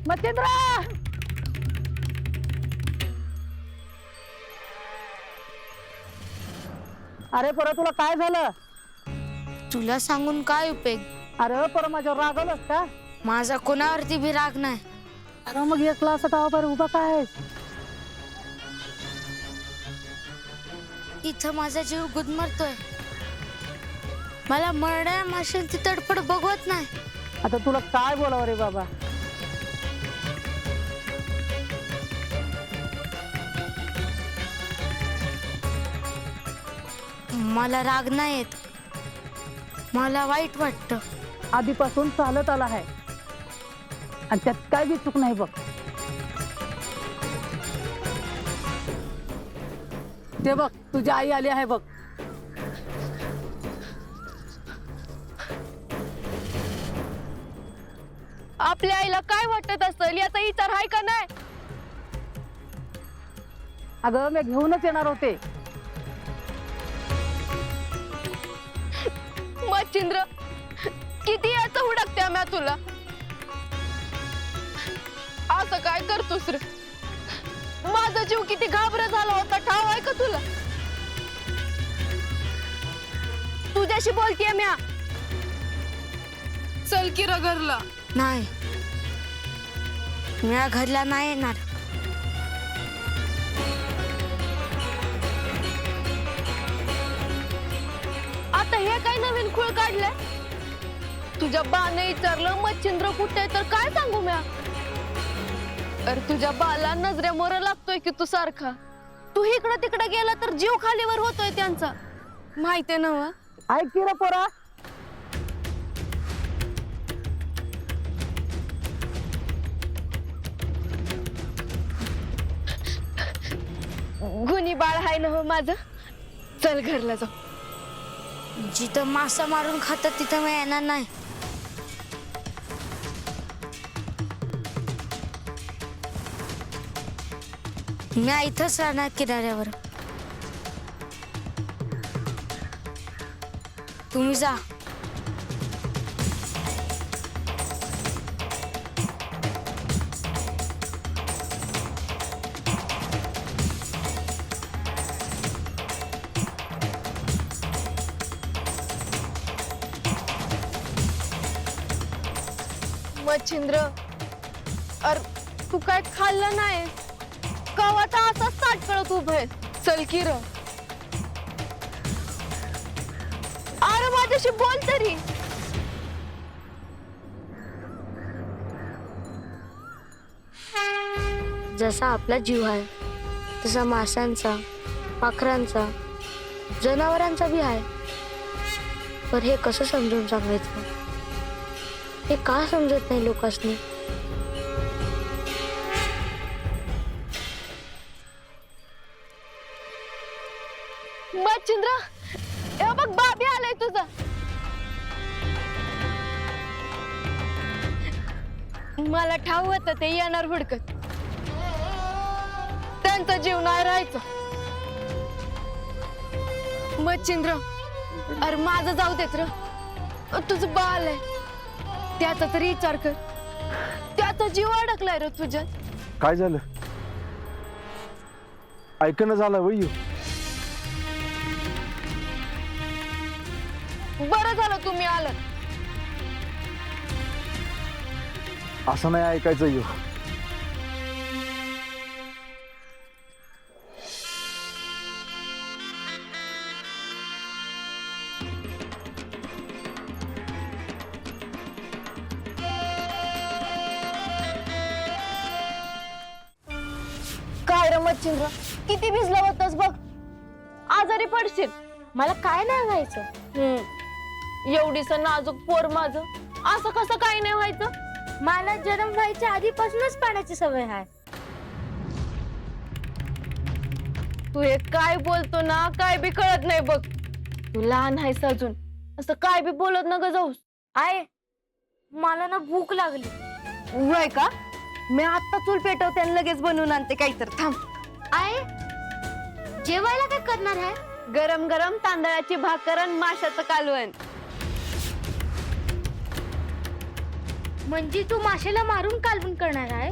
मच्छिंद्र, अरे परत तुला काय झालं? तुला सांगून काय उपयोग? अरे परत माझ्यावर रागवलंस का? माझा कोणावरती भी राग नाही. अरे मग एक क्लास तावावर उभा काय आहेस? इथं माझा जीव गुदमरतोय. मला मरणाऱ्या माशांची तडफड बघवत नाही. आता तुला काय बोलावं रे बाबा? मला राग नाही येत, मला वाईट वाटतं. आधीपासून चालत आला आहे आणि त्यात काय बी चूक नाही बघ. ते बघ तुझी आई आली आहे बघ. आपल्या आईला काय वाटत असेल याचा विचार आहे का नाही? अगं मी घेऊनच येणार होते. मच्छिंद्र, किती याचं हुडकते म्या तुला. असं काय करतोस रे? माझा जीव किती घाबरा झाला होता ठाव आहे का तुला? तुझ्याशी बोलतेय म्या. चल की र घरला. नाही, मी घरला नाही येणार. आता हे काय नवीन खूळ काढलंय? तुझ्या बाने विचारलं मच्छिंद्र कुठे तर काय सांगू म्या? अरे तुझ्या बाला नजरेमोर लागतोय की तू सारखा. तू इकडं तिकडं गेला तर जीव खालीवर होतोय त्यांचा, माहितीये ना वा? ऐक की रे पोरा, गुणी बाळ हाय ना हो माझं. चल घरला जाऊ. जिथं मासा मारून खातात तिथं मी येणार नाही. मी इथंच राहणार किनाऱ्यावर. तुम्ही जा. मच्छिंद्र, अरे तू काय खाल्लं नाही? कवाचा असाच ताट कळत उभे. चल की र. अरे माझ्याशी बोल तरी. जसा आपला जीव आहे तसा माशांचा, पाखरांचा, जनावरांचा बी आहे. पण हे कसं समजून सांगायचं? हे का समजत नाही लोकांनी? मच्छिंद्र, हे बघ बाबी आलाय तुझा. मला ठाव होतं ते येणार हुडकत. त्यांचा जीव नाही राहायचा. मच्छिंद्र, अरे माझं जाऊ देत र. तुझं बाल आहे, त्याचा तरी विचार कर. त्याचा जीव अडकलाय रे तुझ्यात. काय झालं? ऐकणं झालं वय. बरं झालं तुम्ही आलात. असं नाही ऐकायचं यो. काय रे मच्छिंद्र, किती भिजला होतास बघ. आजारी पडशील. मला काय नाही व्हायचं. एवढीस नाजूक पोर माझं, असं कसं काही नाही व्हायचं? मला जन्म व्हायच्या आधीपासूनच पाण्याची सवय आहे. तू हे काय बोलतो ना, काय बी कळत नाही बघ. तू लहान आहेस अजून, असं काय बी बोलत न ग जाऊस. आहे, मला ना भूक लागली. वय का? मी आत्ता चूल पेटवते आणि लगेच बनवून आणते काहीतरी. थांब. आहे, जेवायला काय करणार आहे? गरम गरम तांदळाची भाकर आणि माशाचं कालवण. म्हणजे तू माशाला मारून कालवण करणार आहे?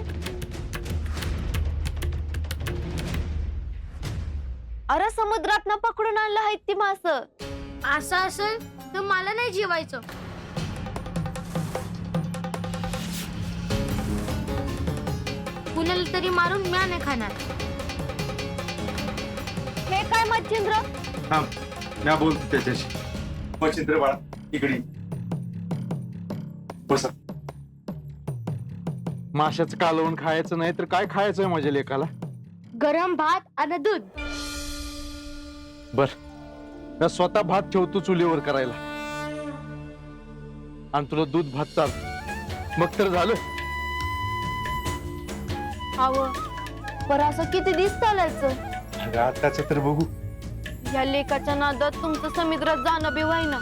अरे समुद्रात न पकडून आणलं आहेत ती मास. असं असेल तर मला नाही जेवायचं. कुणाला तरी मारून म्या नाही खाणार. हे काय मच्छिंद्र? थांब, म्या बोलतो त्याच्याशी. मच्छिंद्र बाळा इकडे ये. बसा. माशाचं कालवण खायचं नाही तर काय खायचंय माझ्या लेकाला? गरम भात आणि दूध. बर, मी स्वतः भात ठेवतो चुलीवर करायला आणि तुला दूध भात चाल, मग तर झालं. हवं पर असं किती दिवस चालायचं? अगं आताच तर बघू. या लेकाच्या नादात तुमचं समुद्रात जाणं बी व्हायना.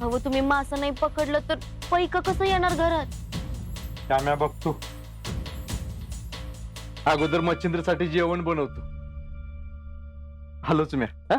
अहो तुम्ही मास नाही पकडलं तर पैक कसं येणार घरात? त्या म्या बघतो. अगोदर मच्छिंद्रसाठी जेवण बनवतो. आलोच म्या. हा?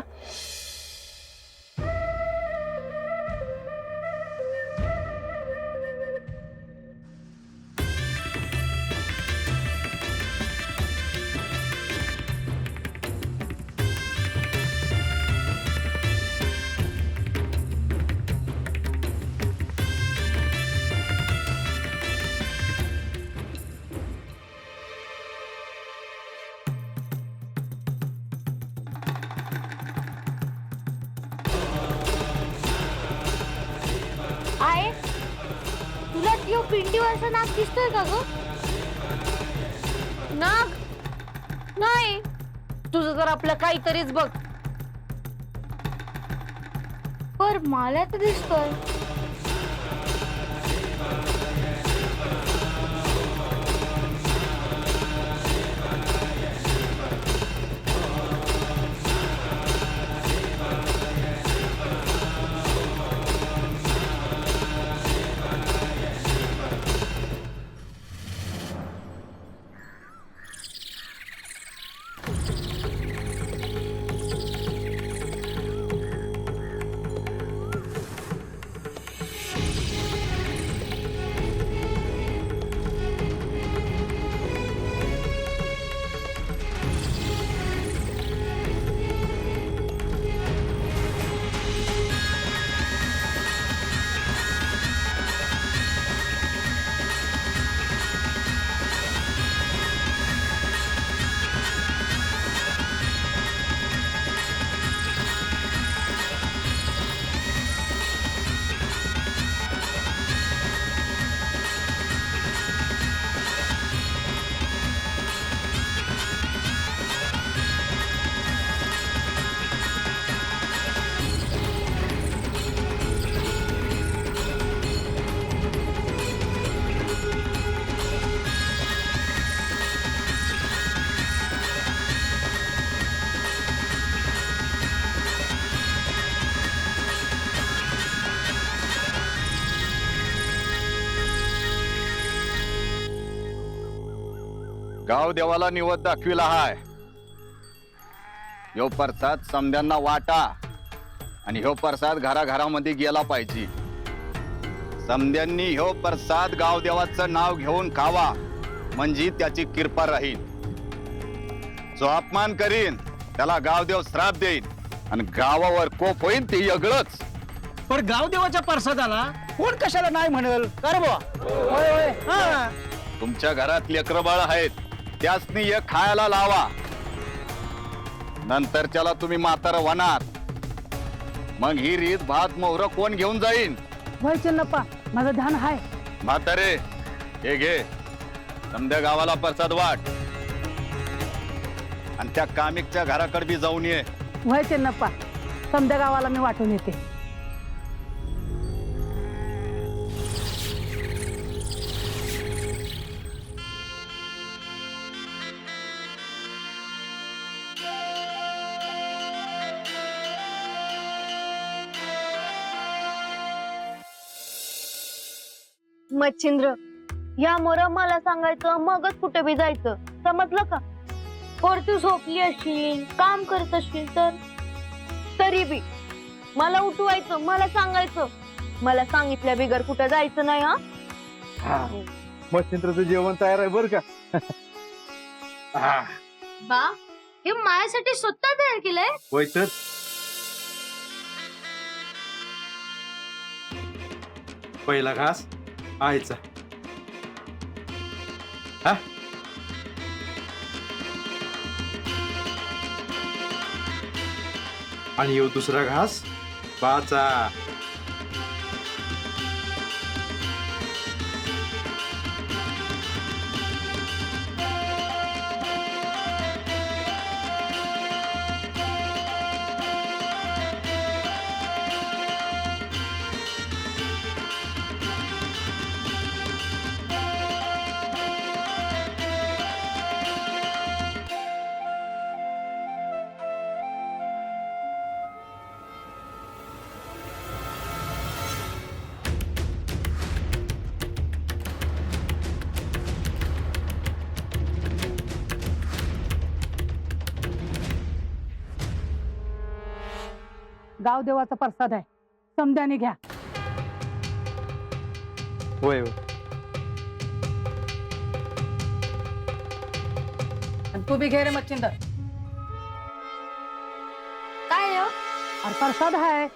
आहे तुला त्यो पिंडीवरचा नाक दिसतोय का ग? नाग नाही, तुझं जर आपलं काहीतरीच बघ. पर मला तर दिसतोय. गाव देवाला निवद दाखविला हाय. ह्यो प्रसाद समद्यांना वाटा आणि ह्यो प्रसाद घराघरामध्ये गेला पाहिजे. समद्यांनी ह्यो प्रसाद गाव देवाचं नाव घेऊन खावा म्हणजे त्याची कृपा राहील. जो अपमान करीन त्याला गावदेव श्राप देईन आणि गावावर कोप होईन ते वेगळंच. पण गावदेवाच्या प्रसादाला कोण कशाला नाही म्हणेल कर बुवा. होय होय. हा. तुमच्या घरात लेकरं बाळ आहेत, त्यासनी एक खायला लावा. नंतर त्याला तुम्ही म्हातारं होणार. मग ही रीत भात मोहर कोण घेऊन जाईन? होय चिन्नप्पा, माझं ध्यान हाय. म्हातारे हे घे, समद्या गावाला प्रसाद वाट आणि त्या कामिकच्या घराकडे बी जाऊन ये. होय चिन्नप्पा, समद्या गावाला मी वाटून येते. मच्छिंद्र, या मोर मला सांगायचं मगच कुठे बी जायचं, समजलं का? पर तू झोपली असशील, काम करत असशील तर? तरी बी मला उठवायचं, मला सांगायचं. मला सांगितल्या बिगर कुठं जायचं नाही हा. मच्छिंद्रचं जेवण तयार आहे बरं का. बा हे माझ्यासाठी स्वतः तयार केलंय. होय तर पहिला घास आईचा. हा आणि येऊ दुसरा घास बाचा. गावदेवाचा प्रसाद आहे, समद्याने घ्या. होय होय. आणि तू बी घे रे मच्छिंदर. काय हो? अरे प्रसाद आहे.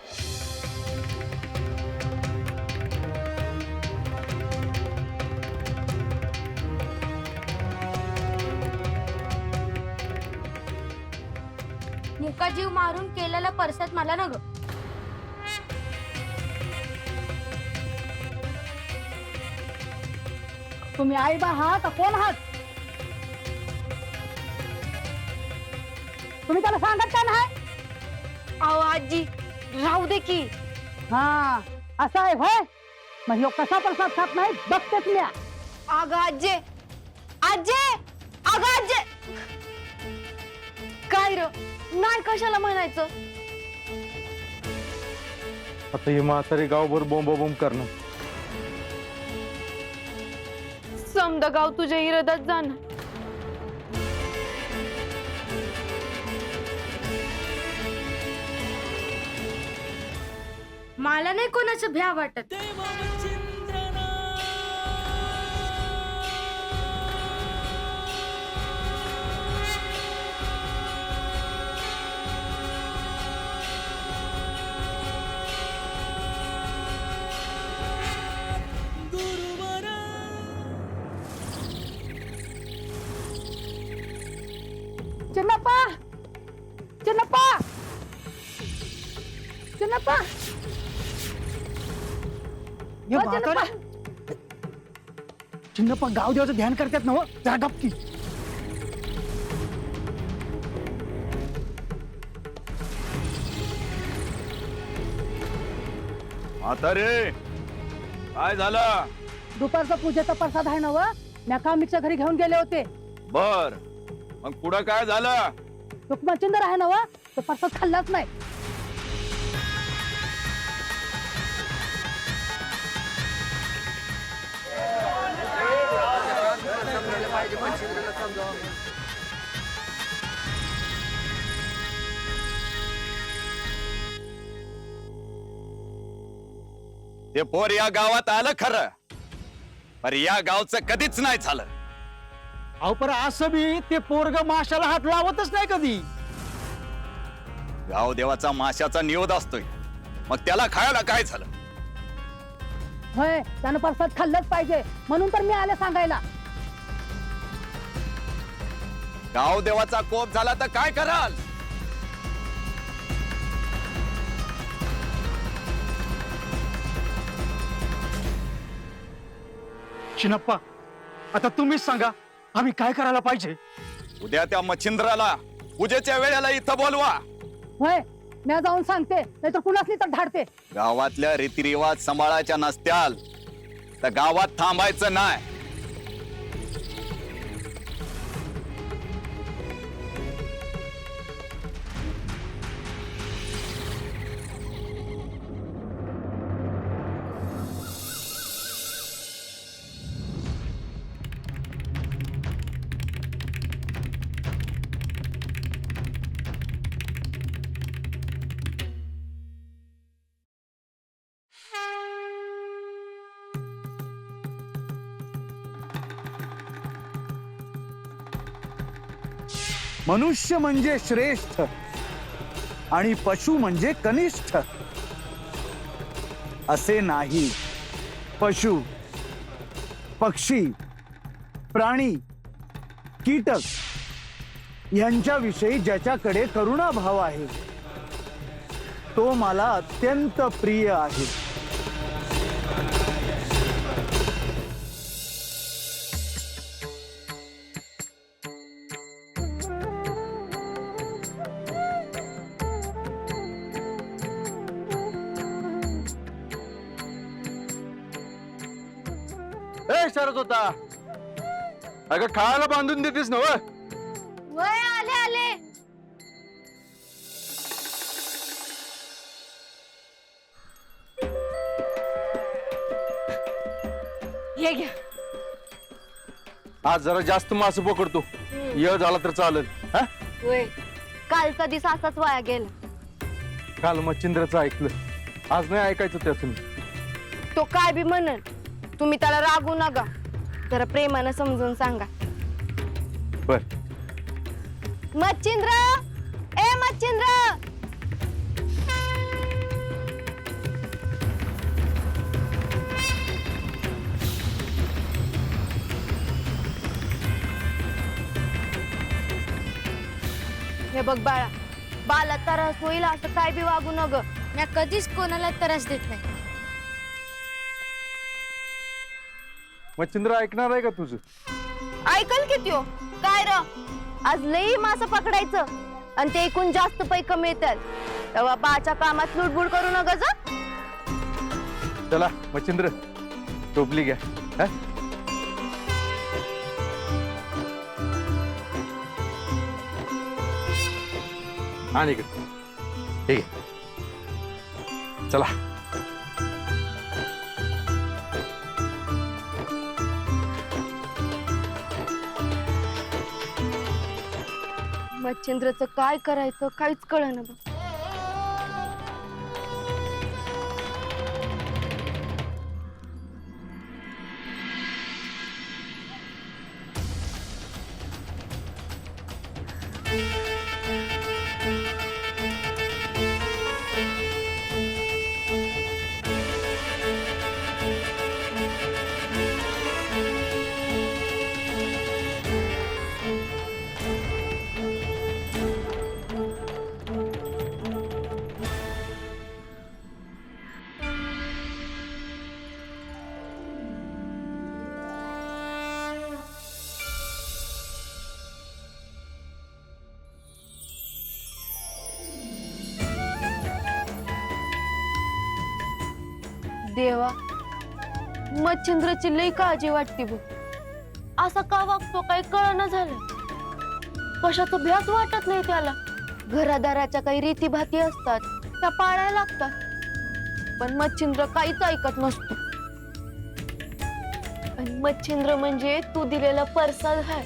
मुका जीव मारून केलेला परसाद मला न ग. तुम्ही आई बा आहात का कोण आहात? तुम्ही त्याला सांगत का नाही? अहो आजी राहू दे की. हा असं आहे होय. मग ह्यो कसा प्रसाद खात नाही बघतेच मी. अगं आजे आजे अगं आजे. काय र नाही कशाला म्हणायचं. आता ही म्हातारी गावभर बोंबाबोंब करणं. समद गाव तुझ्या इरदात जाणार. मला नाही कोणाचं भ्या वाटत. चिन्नप्पा, चिन्नप्पा, चिन्नप्पा. हे हो, म्हातारे चिन्नप्पा गावदेवाचं ध्यान करतात ना हो. जरा गप्पी. म्हातारे काय झालं? दुपारचा पूजेचा प्रसाद आहे ना व. मी कामिकच्या घरी घेऊन गेले होते. बर मग पुढं काय झालं? तो मच्छिंदर आहे ना व, तो प्रसाद खाल्लाच नाही. ते पोर या गावात आलं खरं, पर या गावचं कधीच नाही झालं. अहो पर असं बी ते पोरग माशाला हात लावतच नाही कधी. गाव देवाचा माशाचा निवेद असतोय, मग त्याला खायला काय झालं? होय त्यानं प्रसाद खाल्लंच पाहिजे म्हणून तर मी आले सांगायला. गाव देवाचा कोप झाला तर काय कराल? चिन्नप्पा आता तुम्हीच सांगा आम्ही काय करायला पाहिजे. उद्या त्या मच्छिंद्राला पूजेच्या वेळेला इथं बोलवा. होय मी जाऊन सांगते, नाही तर कुणाच तर धाडते. गावातल्या रीतिरिवाज सांभाळायच्या नसत्याल तर गावात थांबायचं नाही. मनुष्य म्हणजे श्रेष्ठ आणि पशु म्हणजे कनिष्ठ असे नाही. पशु, पक्षी, प्राणी, कीटक यांच्याविषयी ज्याच्याकडे करुणाभाव आहे तो मला अत्यंत प्रिय आहे. ए शरद होता अगं खायला बांधून देतेस ना व? वय आले आले. हे घ्या. आज जरा जास्त मास पकडतो. य झाला तर चालेल. हा? वय कालचा दिवस असाच वाया गेला. काल मच्छिंद्रचं ऐकलं, आज नाही ऐकायचं त्यातून. तो काय बी म्हणल, तुम्ही त्याला रागू नका. जरा प्रेमानं समजून सांगा. बर. मच्छिंद्र, ए मच्छिंद्र. हे बघ बाळा, बाला त्रास होईल असं काय बी वागू नग. मी कधीच कोणाला त्रास देत नाही. मच्छिंद्र ऐकणार आहे का तुझं? ऐकल की त्यो. काय र, आज लई मासं पकडायचं आणि ते एकूण जास्त पैक मिळतात. तेव्हा बाच्या कामात लुडबुड करू नका जा. चला मच्छिंद्र, टोपली घ्या. हा? आणि इकडे. ठीक आहे, चला. मच्छिंद्रचं काय करायचं काहीच कळेना बघ. देवा, मच्छिंद्रची लई काळजी वाटते बघ. असा का वागतो काही कळना झालं. कशाचं भ्यास वाटत नाही त्याला. घरादाराच्या काही रीतीभाती असतात त्या पाळायला लागतात. पण मच्छिंद्र काहीच ऐकत नसतो. आणि मच्छिंद्र म्हणजे तू दिलेला परसाद आहे.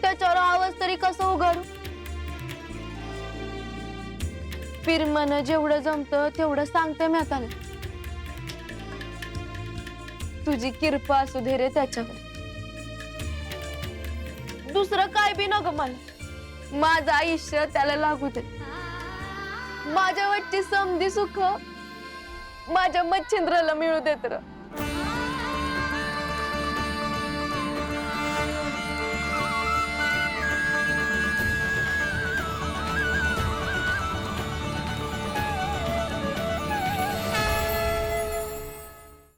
त्याच्यावर आवाज तरी कसं उघडू. फिरमन जेवढं जमतं तेवढं सांगते मी त्याला. तुझी कृपा असू दे रे त्याच्यावर. दुसरं काय बी नको मला. माझं आयुष्य त्याला लागू दे. माझ्या वाटची समधी सुख माझ्या मच्छिंद्राला मिळू देत र.